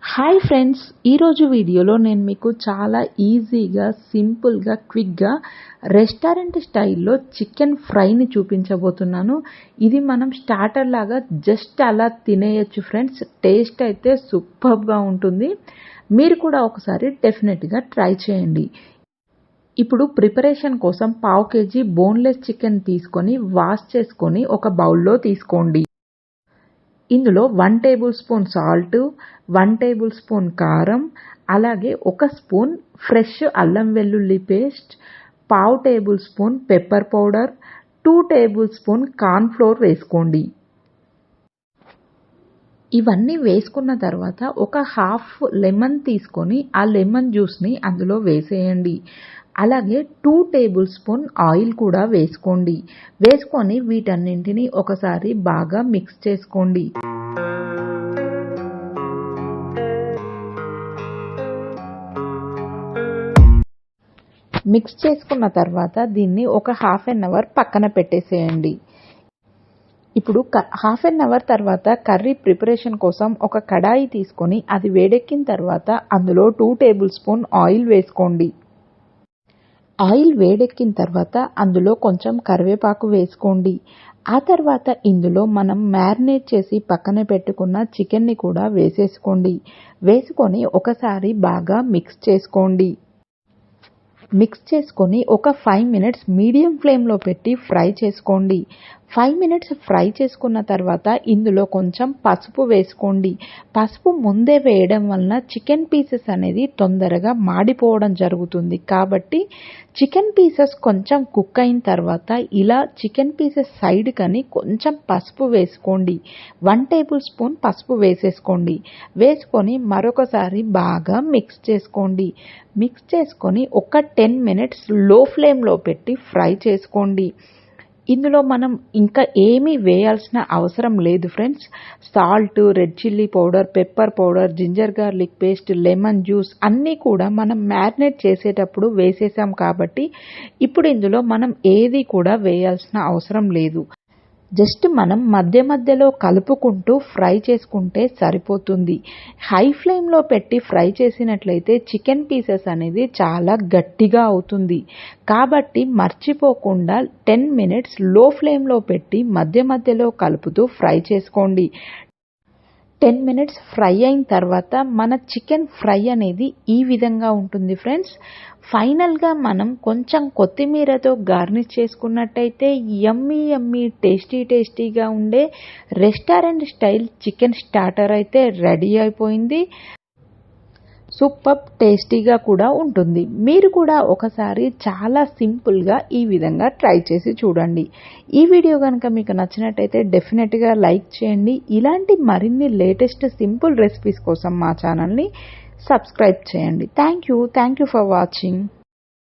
Hi friends, ఈరోజు వీడియోలో నేను మీకు చాలా ఈజీగా సింపుల్గా క్విక్గా రెస్టారెంట్ స్టైల్లో చికెన్ ఫ్రైని చూపించబోతున్నాను. ఇది మనం స్టార్టర్ లాగా జస్ట్ అలా తినేయచ్చు ఫ్రెండ్స్. టేస్ట్ అయితే సూపర్గా ఉంటుంది. మీరు కూడా ఒకసారి డెఫినెట్గా ట్రై చేయండి. ఇప్పుడు ప్రిపరేషన్ కోసం 1/2 kg బోన్లెస్ చికెన్ తీసుకొని వాష్ చేసుకొని ఒక బౌల్లో తీసుకోండి. ఇందులో 1 tablespoon salt, 1 tablespoon కారం, అలాగే 1 స్పూన్ ఫ్రెష్ అల్లం వెల్లుల్లి paste, 1/2 tablespoon pepper powder, 2 tablespoon corn flour వేసుకోండి. ఇవన్నీ వేసుకున్న తర్వాత ఒక హాఫ్ లెమన్ తీసుకొని ఆ లెమన్ జ్యూస్ని అందులో వేసేయండి. అలాగే 2 టేబుల్ స్పూన్ ఆయిల్ కూడా వేసుకోండి. వేసుకొని వీటన్నింటినీ ఒకసారి బాగా మిక్స్ చేసుకోండి. మిక్స్ చేసుకున్న తర్వాత దీన్ని ఒక హాఫ్ అన్ అవర్ పక్కన పెట్టేసేయండి. ఇప్పుడు హాఫ్ అన్ అవర్ తర్వాత కర్రీ ప్రిపరేషన్ కోసం ఒక కడాయి తీసుకొని అది వేడెక్కిన తర్వాత అందులో 2 టేబుల్ స్పూన్ ఆయిల్ వేసుకోండి. ఆయిల్ వేడెక్కిన తర్వాత అందులో కొంచెం కరివేపాకు వేసుకోండి. ఆ తర్వాత ఇందులో మనం మ్యారినేట్ చేసి పక్కన పెట్టుకున్న చికెన్ని కూడా వేసేసుకోండి. వేసుకొని ఒకసారి బాగా మిక్స్ చేసుకోండి. మిక్స్ చేసుకొని ఒక 5 మినిట్స్ మీడియం ఫ్లేమ్లో పెట్టి ఫ్రై చేసుకోండి. 5 మినిట్స్ ఫ్రై చేసుకున్న తర్వాత ఇందులో కొంచెం పసుపు వేసుకోండి. పసుపు ముందే వేయడం వలన చికెన్ పీసెస్ అనేది తొందరగా మాడిపోవడం జరుగుతుంది. కాబట్టి చికెన్ పీసెస్ కొంచెం కుక్ అయిన తర్వాత ఇలా చికెన్ పీసెస్ సైడ్ కని కొంచెం పసుపు వేసుకోండి. 1 టేబుల్ స్పూన్ పసుపు వేసేసుకోండి. వేసుకొని మరొకసారి బాగా మిక్స్ చేసుకోండి. మిక్స్ చేసుకొని ఒక 10 మినిట్స్ లో ఫ్లేమ్లో పెట్టి ఫ్రై చేసుకోండి. ఇందులో మనం ఇంకా ఏమీ వేయాల్సిన అవసరం లేదు friends. Salt, red chilli powder, pepper powder, ginger garlic paste, lemon juice అన్నీ కూడా మనం మ్యారినేట్ చేసేటప్పుడు వేసేసాం కాబట్టి ఇప్పుడు ఇందులో మనం ఏది కూడా వేయాల్సిన అవసరం లేదు. జస్ట్ మనం మధ్య మధ్యలో కలుపుకుంటూ ఫ్రై చేసుకుంటే సరిపోతుంది. హై ఫ్లేమ్లో పెట్టి ఫ్రై చేసినట్లయితే చికెన్ పీసెస్ అనేది చాలా గట్టిగా అవుతుంది. కాబట్టి మర్చిపోకుండా 10 మినిట్స్ లో ఫ్లేమ్లో పెట్టి మధ్య మధ్యలో కలుపుతూ ఫ్రై చేసుకోండి. 10 మినిట్స్ ఫ్రై అయిన తర్వాత మన చికెన్ ఫ్రై అనేది ఈ విధంగా ఉంటుంది ఫ్రెండ్స్. ఫైనల్గా మనం కొంచెం కొత్తిమీరతో గార్నిష్ చేసుకున్నట్టయితే యమ్మీ టేస్టీగా ఉండే రెస్టారెంట్ స్టైల్ చికెన్ స్టార్టర్ అయితే రెడీ అయిపోయింది. సూపర్ టేస్టీగా కూడా ఉంటుంది. మీరు కూడా ఒకసారి చాలా సింపుల్గా ఈ విధంగా ట్రై చేసి చూడండి. ఈ వీడియో కనుక మీకు నచ్చినట్టయితే డెఫినెట్గా లైక్ చేయండి. ఇలాంటి మరిన్ని లేటెస్ట్ సింపుల్ రెసిపీస్ కోసం మా ఛానల్ని సబ్స్క్రైబ్ చేయండి. Thank you for watching.